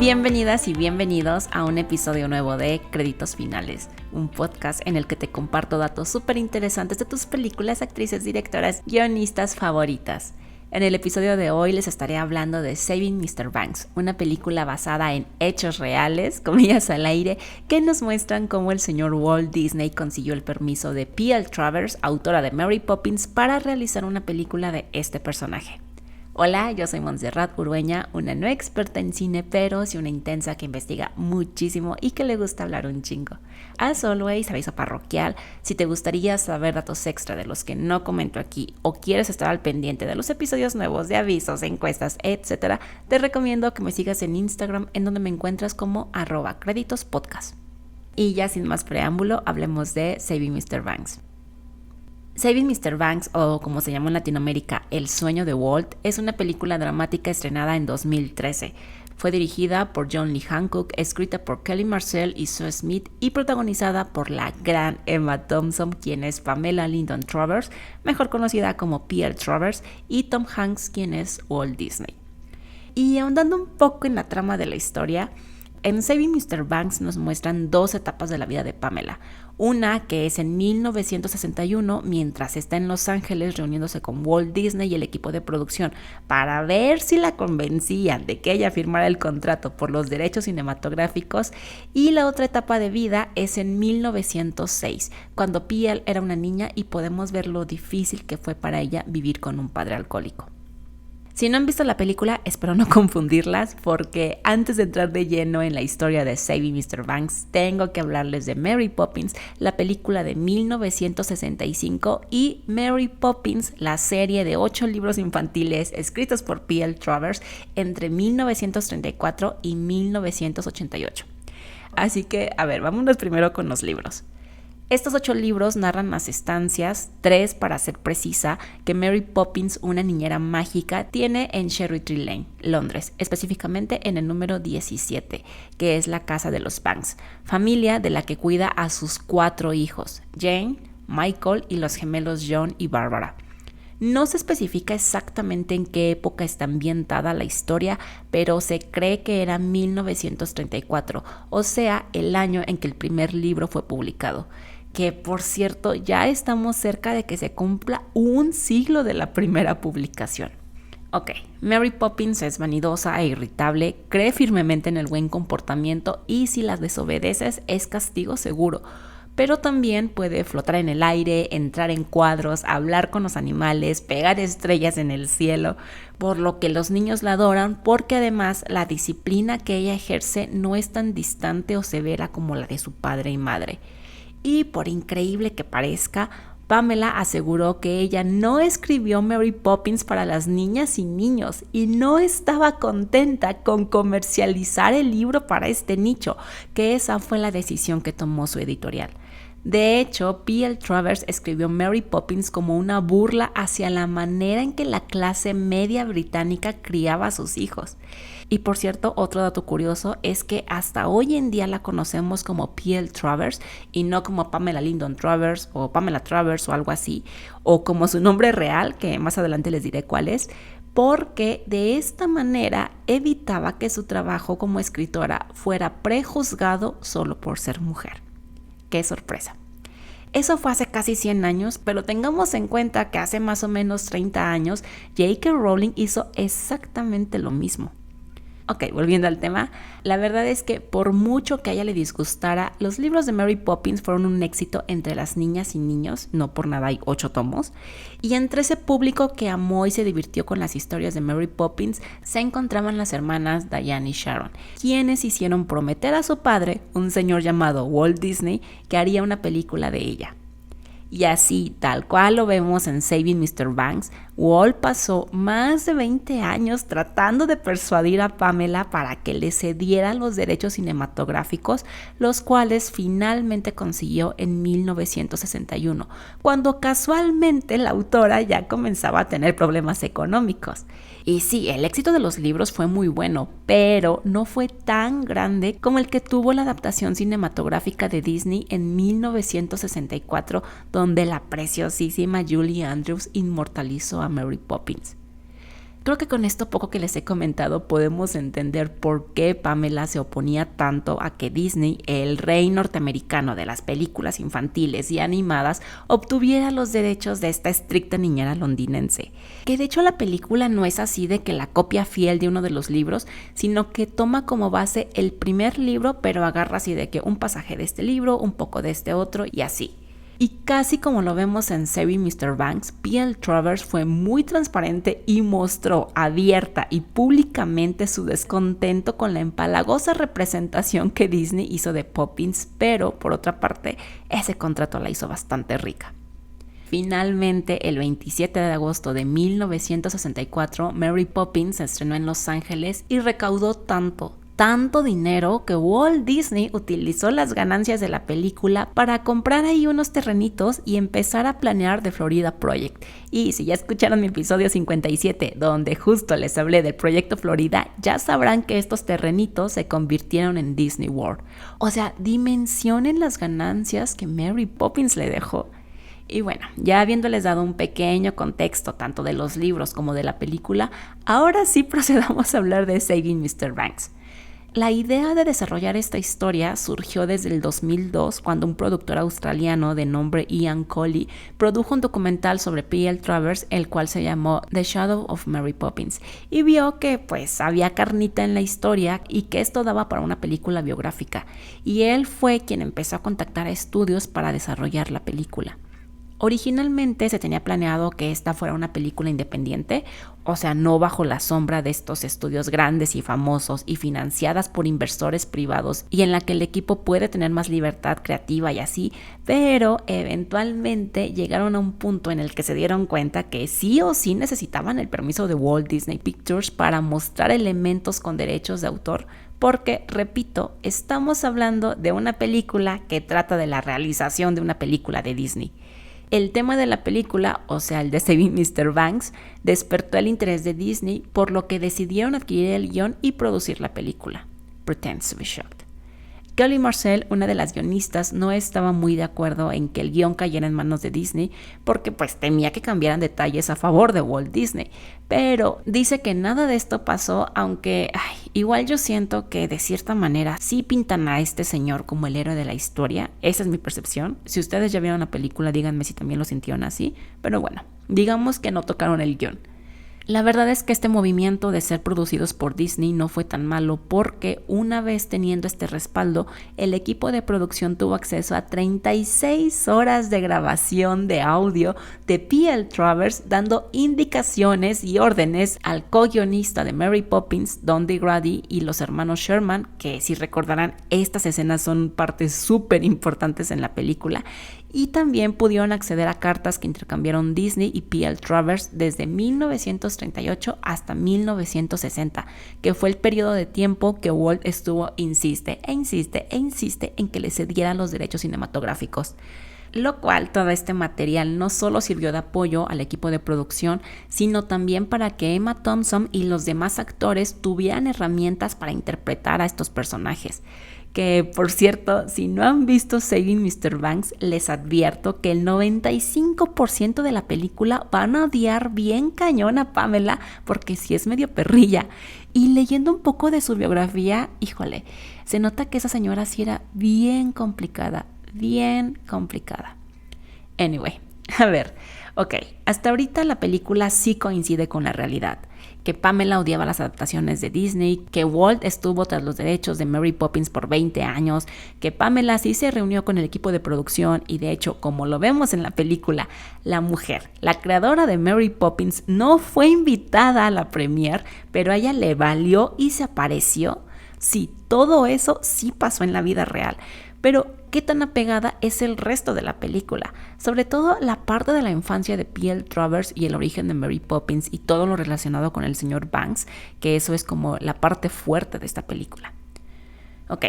Bienvenidas y bienvenidos a un episodio nuevo de Créditos Finales, un podcast en el que te comparto datos súper interesantes de tus películas, actrices, directoras, guionistas favoritas. En el episodio de hoy les estaré hablando de Saving Mr. Banks, una película basada en hechos reales, comillas al aire, que nos muestran cómo el señor Walt Disney consiguió el permiso de P.L. Travers, autora de Mary Poppins, para realizar una película de este personaje. Hola, yo soy Montserrat Urueña, una no experta en cine, pero sí una intensa que investiga muchísimo y que le gusta hablar un chingo. As always, aviso parroquial, si te gustaría saber datos extra de los que no comento aquí o quieres estar al pendiente de los episodios nuevos de avisos, encuestas, etc., te recomiendo que me sigas en Instagram, en donde me encuentras como @créditospodcast. Y ya sin más preámbulo, hablemos de Saving Mr. Banks. Saving Mr. Banks, o como se llamó en Latinoamérica, El sueño de Walt, es una película dramática estrenada en 2013. Fue dirigida por John Lee Hancock, escrita por Kelly Marcel y Sue Smith y protagonizada por la gran Emma Thompson, quien es Pamela Lyndon Travers, mejor conocida como P.L. Travers, y Tom Hanks, quien es Walt Disney. Y ahondando un poco en la trama de la historia, en Saving Mr. Banks nos muestran dos etapas de la vida de Pamela. Una que es en 1961, mientras está en Los Ángeles reuniéndose con Walt Disney y el equipo de producción para ver si la convencían de que ella firmara el contrato por los derechos cinematográficos. Y la otra etapa de vida es en 1906, cuando P.L. era una niña y podemos ver lo difícil que fue para ella vivir con un padre alcohólico. Si no han visto la película, espero no confundirlas, porque antes de entrar de lleno en la historia de Saving Mr. Banks, tengo que hablarles de Mary Poppins, la película de 1965, y Mary Poppins, la serie de 8 libros infantiles escritos por P.L. Travers entre 1934 y 1988. Así que, vámonos primero con los libros. Estos 8 libros narran las estancias, 3 para ser precisa, que Mary Poppins, una niñera mágica, tiene en Cherry Tree Lane, Londres, específicamente en el número 17, que es la casa de los Banks, familia de la que cuida a sus 4 hijos, Jane, Michael y los gemelos John y Barbara. No se especifica exactamente en qué época está ambientada la historia, pero se cree que era 1934, o sea, el año en que el primer libro fue publicado. Que por cierto, ya estamos cerca de que se cumpla un siglo de la primera publicación. Ok, Mary Poppins es vanidosa e irritable, cree firmemente en el buen comportamiento y si las desobedeces es castigo seguro, pero también puede flotar en el aire, entrar en cuadros, hablar con los animales, pegar estrellas en el cielo, por lo que los niños la adoran porque además la disciplina que ella ejerce no es tan distante o severa como la de su padre y madre. Y por increíble que parezca, Pamela aseguró que ella no escribió Mary Poppins para las niñas y niños y no estaba contenta con comercializar el libro para este nicho, que esa fue la decisión que tomó su editorial. De hecho, P.L. Travers escribió Mary Poppins como una burla hacia la manera en que la clase media británica criaba a sus hijos. Y por cierto, otro dato curioso es que hasta hoy en día la conocemos como P.L. Travers y no como Pamela Lyndon Travers o Pamela Travers o algo así, o como su nombre real, que más adelante les diré cuál es, porque de esta manera evitaba que su trabajo como escritora fuera prejuzgado solo por ser mujer. ¡Qué sorpresa! Eso fue hace casi 100 años, pero tengamos en cuenta que hace más o menos 30 años J.K. Rowling hizo exactamente lo mismo. Ok, volviendo al tema, la verdad es que por mucho que a ella le disgustara, los libros de Mary Poppins fueron un éxito entre las niñas y niños, no por nada hay 8 tomos, y entre ese público que amó y se divirtió con las historias de Mary Poppins se encontraban las hermanas Diane y Sharon, quienes hicieron prometer a su padre, un señor llamado Walt Disney, que haría una película de ella. Y así, tal cual lo vemos en Saving Mr. Banks, Walt pasó más de 20 años tratando de persuadir a Pamela para que le cediera los derechos cinematográficos, los cuales finalmente consiguió en 1961, cuando casualmente la autora ya comenzaba a tener problemas económicos. Y sí, el éxito de los libros fue muy bueno, pero no fue tan grande como el que tuvo la adaptación cinematográfica de Disney en 1964, donde la preciosísima Julie Andrews inmortalizó a Mary Poppins. creo que con esto poco que les he comentado podemos entender por qué Pamela se oponía tanto a que Disney, el rey norteamericano de las películas infantiles y animadas, obtuviera los derechos de esta estricta niñera londinense. Que de hecho la película no es así de que la copia fiel de uno de los libros, sino que toma como base el primer libro, pero agarra así de que un pasaje de este libro, un poco de este otro y así. Y casi como lo vemos en Saving Mr. Banks, P.L. Travers fue muy transparente y mostró abierta y públicamente su descontento con la empalagosa representación que Disney hizo de Poppins, pero por otra parte, ese contrato la hizo bastante rica. Finalmente, el 27 de agosto de 1964, Mary Poppins se estrenó en Los Ángeles y recaudó tanto dinero que Walt Disney utilizó las ganancias de la película para comprar ahí unos terrenitos y empezar a planear The Florida Project. Y si ya escucharon mi episodio 57, donde justo les hablé del proyecto Florida, ya sabrán que estos terrenitos se convirtieron en Disney World. O sea, dimensionen las ganancias que Mary Poppins le dejó. Y bueno, ya habiéndoles dado un pequeño contexto tanto de los libros como de la película, ahora sí procedamos a hablar de Saving Mr. Banks. La idea de desarrollar esta historia surgió desde el 2002 cuando un productor australiano de nombre Ian Colley produjo un documental sobre P.L. Travers, el cual se llamó The Shadow of Mary Poppins, y vio que pues había carnita en la historia y que esto daba para una película biográfica, y él fue quien empezó a contactar a estudios para desarrollar la película. Originalmente se tenía planeado que esta fuera una película independiente, o sea, no bajo la sombra de estos estudios grandes y famosos y financiadas por inversores privados y en la que el equipo puede tener más libertad creativa y así, pero eventualmente llegaron a un punto en el que se dieron cuenta que sí o sí necesitaban el permiso de Walt Disney Pictures para mostrar elementos con derechos de autor, porque, repito, estamos hablando de una película que trata de la realización de una película de Disney. El tema de la película, o sea, el de Saving Mr. Banks, despertó el interés de Disney, por lo que decidieron adquirir el guión y producir la película. Pretends to be shocked. Kelly Marcel, una de las guionistas, no estaba muy de acuerdo en que el guión cayera en manos de Disney porque pues temía que cambiaran detalles a favor de Walt Disney, pero dice que nada de esto pasó, aunque igual yo siento que de cierta manera sí pintan a este señor como el héroe de la historia. Esa es mi percepción. Si ustedes ya vieron la película, díganme si también lo sintieron así, pero bueno, digamos que no tocaron el guión. La verdad es que este movimiento de ser producidos por Disney no fue tan malo porque una vez teniendo este respaldo, el equipo de producción tuvo acceso a 36 horas de grabación de audio de P.L. Travers dando indicaciones y órdenes al co-guionista de Mary Poppins, Dondi Grady, y los hermanos Sherman, que si recordarán, estas escenas son partes súper importantes en la película. Y también pudieron acceder a cartas que intercambiaron Disney y P.L. Travers desde 1938 hasta 1960, que fue el periodo de tiempo que Walt estuvo insiste en que le cediera los derechos cinematográficos. Lo cual, todo este material no solo sirvió de apoyo al equipo de producción, sino también para que Emma Thompson y los demás actores tuvieran herramientas para interpretar a estos personajes. Que, por cierto, si no han visto Saving Mr. Banks, les advierto que el 95% de la película van a odiar bien cañón a Pamela porque sí es medio perrilla. Y leyendo un poco de su biografía, híjole, se nota que esa señora sí era bien complicada. Anyway, a ver, ok, hasta ahorita la película sí coincide con la realidad. Que Pamela odiaba las adaptaciones de Disney, que Walt estuvo tras los derechos de Mary Poppins por 20 años, que Pamela sí se reunió con el equipo de producción y de hecho, como lo vemos en la película, la mujer, la creadora de Mary Poppins, no fue invitada a la premiere, pero a ella le valió y se apareció. Sí, todo eso sí pasó en la vida real, pero ¿qué tan apegada es el resto de la película? Sobre todo la parte de la infancia de P.L. Travers y el origen de Mary Poppins y todo lo relacionado con el señor Banks, que eso es como la parte fuerte de esta película. Ok,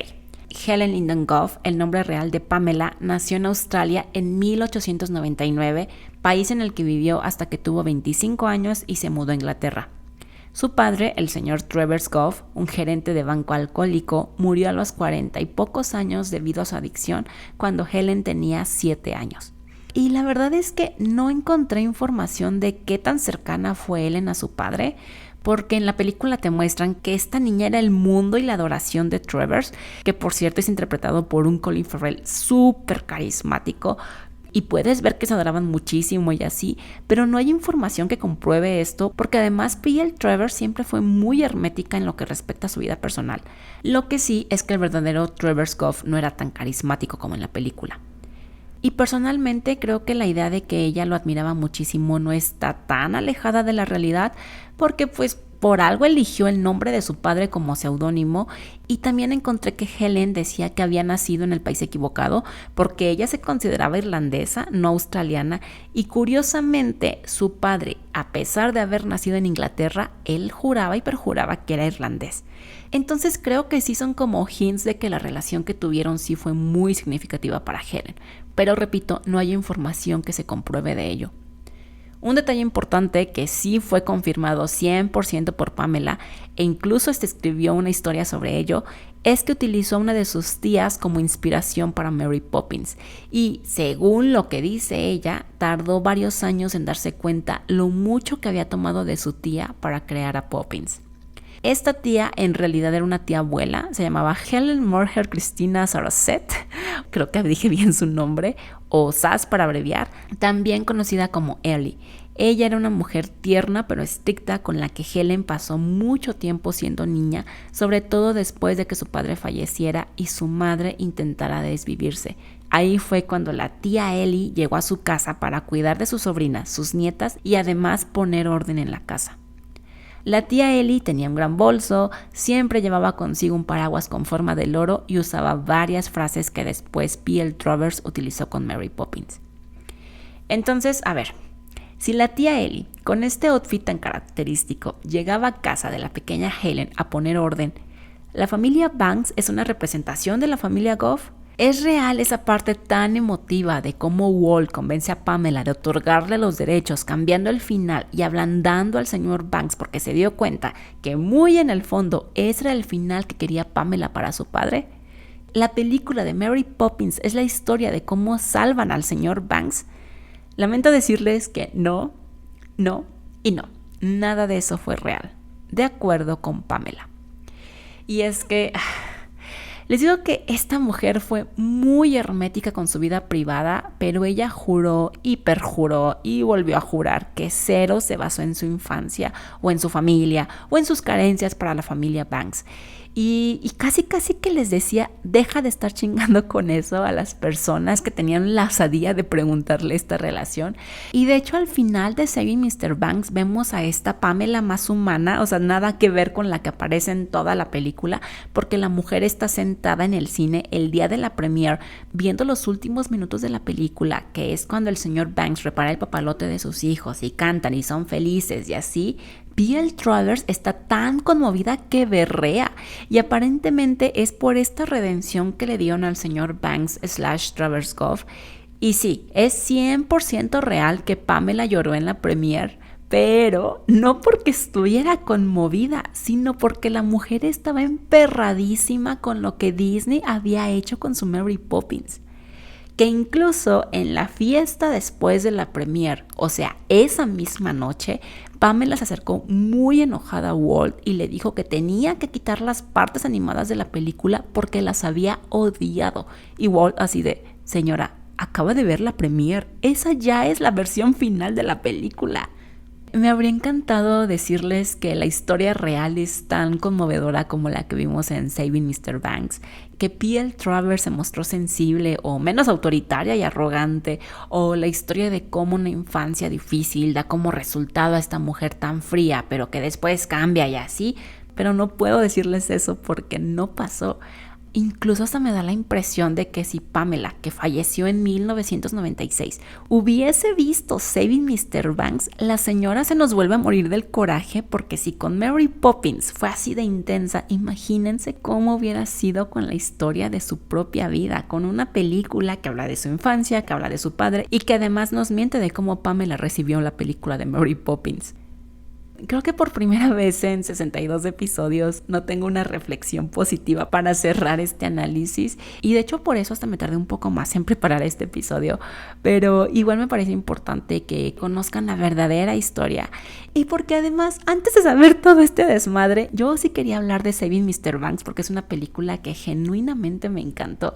Helen Linden Gough, el nombre real de Pamela, nació en Australia en 1899, país en el que vivió hasta que tuvo 25 años y se mudó a Inglaterra. Su padre, el señor Travers Gough, un gerente de banco alcohólico, murió a los 40 y pocos años debido a su adicción cuando Helen tenía 7 años. Y la verdad es que no encontré información de qué tan cercana fue Helen a su padre, porque en la película te muestran que esta niña era el mundo y la adoración de Travers, que por cierto es interpretado por un Colin Farrell súper carismático, y puedes ver que se adoraban muchísimo y así, pero no hay información que compruebe esto, porque además P.L. Travers siempre fue muy hermética en lo que respecta a su vida personal. Lo que sí es que el verdadero Travers Goff no era tan carismático como en la película. Y personalmente creo que la idea de que ella lo admiraba muchísimo no está tan alejada de la realidad, porque pues por algo eligió el nombre de su padre como seudónimo, y también encontré que Helen decía que había nacido en el país equivocado porque ella se consideraba irlandesa, no australiana, y curiosamente su padre, a pesar de haber nacido en Inglaterra, él juraba y perjuraba que era irlandés. Entonces creo que sí son como hints de que la relación que tuvieron sí fue muy significativa para Helen, pero repito, no hay información que se compruebe de ello. Un detalle importante que sí fue confirmado 100% por Pamela, e incluso escribió una historia sobre ello, es que utilizó a una de sus tías como inspiración para Mary Poppins, y según lo que dice ella, tardó varios años en darse cuenta lo mucho que había tomado de su tía para crear a Poppins. Esta tía en realidad era una tía abuela, se llamaba Helen Morher Christina Sarazet, creo que dije bien su nombre, o Sass para abreviar, también conocida como Ellie. Ella era una mujer tierna pero estricta con la que Helen pasó mucho tiempo siendo niña, sobre todo después de que su padre falleciera y su madre intentara desvivirse. Ahí fue cuando la tía Ellie llegó a su casa para cuidar de sus sobrinas, sus nietas y además poner orden en la casa. La tía Ellie tenía un gran bolso, siempre llevaba consigo un paraguas con forma de loro y usaba varias frases que después P.L. Travers utilizó con Mary Poppins. Entonces, a ver, si la tía Ellie, con este outfit tan característico, llegaba a casa de la pequeña Helen a poner orden, ¿la familia Banks es una representación de la familia Goff? ¿Es real esa parte tan emotiva de cómo Walt convence a Pamela de otorgarle los derechos, cambiando el final y ablandando al señor Banks porque se dio cuenta que muy en el fondo ese era el final que quería Pamela para su padre? ¿La película de Mary Poppins es la historia de cómo salvan al señor Banks? Lamento decirles que no, no y no. Nada de eso fue real, de acuerdo con Pamela. Y es que les digo que esta mujer fue muy hermética con su vida privada, pero ella juró y perjuró y volvió a jurar que cero se basó en su infancia o en su familia o en sus carencias para la familia Banks. Y casi que les decía, deja de estar chingando con eso a las personas que tenían la osadía de preguntarle esta relación. Y de hecho al final de Saving Mr. Banks vemos a esta Pamela más humana, o sea, nada que ver con la que aparece en toda la película, porque la mujer está sentada en el cine el día de la premiere viendo los últimos minutos de la película, que es cuando el señor Banks repara el papalote de sus hijos y cantan y son felices y así. P.L. Travers está tan conmovida que berrea, y aparentemente es por esta redención que le dieron al señor Banks / Travers Goff. Y sí, es 100% real que Pamela lloró en la premiere, pero no porque estuviera conmovida, sino porque la mujer estaba emperradísima con lo que Disney había hecho con su Mary Poppins. Que incluso en la fiesta después de la premiere, o sea, esa misma noche, Pamela se acercó muy enojada a Walt y le dijo que tenía que quitar las partes animadas de la película porque las había odiado. Y Walt así de, señora, acaba de ver la premiere, esa ya es la versión final de la película. Me habría encantado decirles que la historia real es tan conmovedora como la que vimos en Saving Mr. Banks, que P.L. Travers se mostró sensible o menos autoritaria y arrogante, o la historia de cómo una infancia difícil da como resultado a esta mujer tan fría, pero que después cambia y así, pero no puedo decirles eso porque no pasó. Incluso hasta me da la impresión de que si Pamela, que falleció en 1996, hubiese visto Saving Mr. Banks, la señora se nos vuelve a morir del coraje, porque si con Mary Poppins fue así de intensa, imagínense cómo hubiera sido con la historia de su propia vida, con una película que habla de su infancia, que habla de su padre y que además nos miente de cómo Pamela recibió la película de Mary Poppins. Creo que por primera vez en 62 episodios no tengo una reflexión positiva para cerrar este análisis, y de hecho por eso hasta me tardé un poco más en preparar este episodio, pero igual me parece importante que conozcan la verdadera historia, y porque además antes de saber todo este desmadre yo sí quería hablar de Saving Mr. Banks porque es una película que genuinamente me encantó.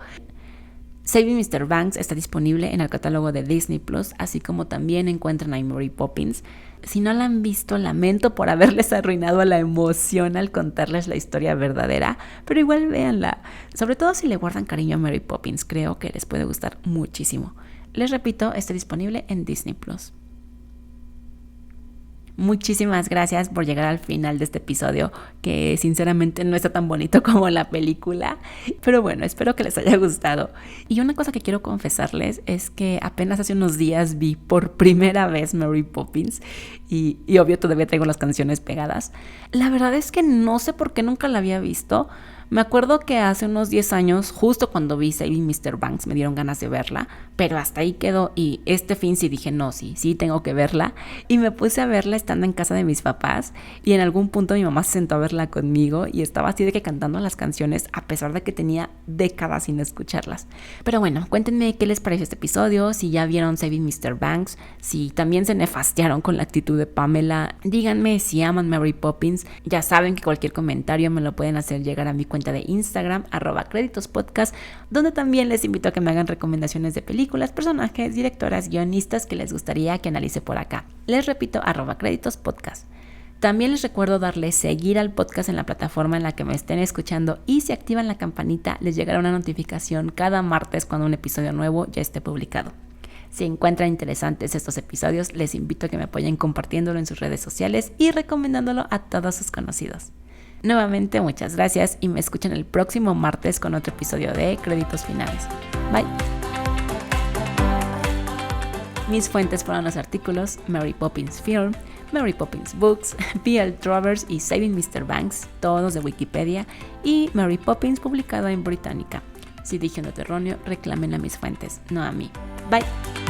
Saving Mr. Banks está disponible en el catálogo de Disney Plus, así como también encuentran a Mary Poppins. Si no la han visto, lamento por haberles arruinado la emoción al contarles la historia verdadera, pero igual véanla. Sobre todo si le guardan cariño a Mary Poppins, creo que les puede gustar muchísimo. Les repito, está disponible en Disney Plus. Muchísimas gracias por llegar al final de este episodio, que sinceramente no está tan bonito como la película, pero bueno, espero que les haya gustado. Y una cosa que quiero confesarles es que apenas hace unos días vi por primera vez Mary Poppins y obvio todavía traigo las canciones pegadas. La verdad es que no sé por qué nunca la había visto. Me acuerdo que hace unos 10 años, justo cuando vi Saving Mr. Banks, me dieron ganas de verla, pero hasta ahí quedó, y este fin sí dije, no, sí tengo que verla, y me puse a verla estando en casa de mis papás, y en algún punto mi mamá se sentó a verla conmigo, y estaba así de que cantando las canciones, a pesar de que tenía décadas sin escucharlas. Pero bueno, cuéntenme qué les pareció este episodio, si ya vieron Saving Mr. Banks, si también se nefastearon con la actitud de Pamela, díganme si aman Mary Poppins. Ya saben que cualquier comentario me lo pueden hacer llegar a mi cuenta de Instagram, @creditospodcast, donde también les invito a que me hagan recomendaciones de películas, personajes, directoras, guionistas que les gustaría que analice por acá. Les repito, @creditospodcast. También les recuerdo darle seguir al podcast en la plataforma en la que me estén escuchando, y si activan la campanita les llegará una notificación cada martes cuando un episodio nuevo ya esté publicado. Si encuentran interesantes estos episodios, les invito a que me apoyen compartiéndolo en sus redes sociales y recomendándolo a todos sus conocidos. Nuevamente, muchas gracias y me escuchan el próximo martes con otro episodio de Créditos Finales. Bye. Mis fuentes fueron los artículos Mary Poppins Film, Mary Poppins Books, P.L. Travers y Saving Mr. Banks, todos de Wikipedia, y Mary Poppins publicado en Británica. Si dije un erróneo, reclamen a mis fuentes, no a mí. Bye.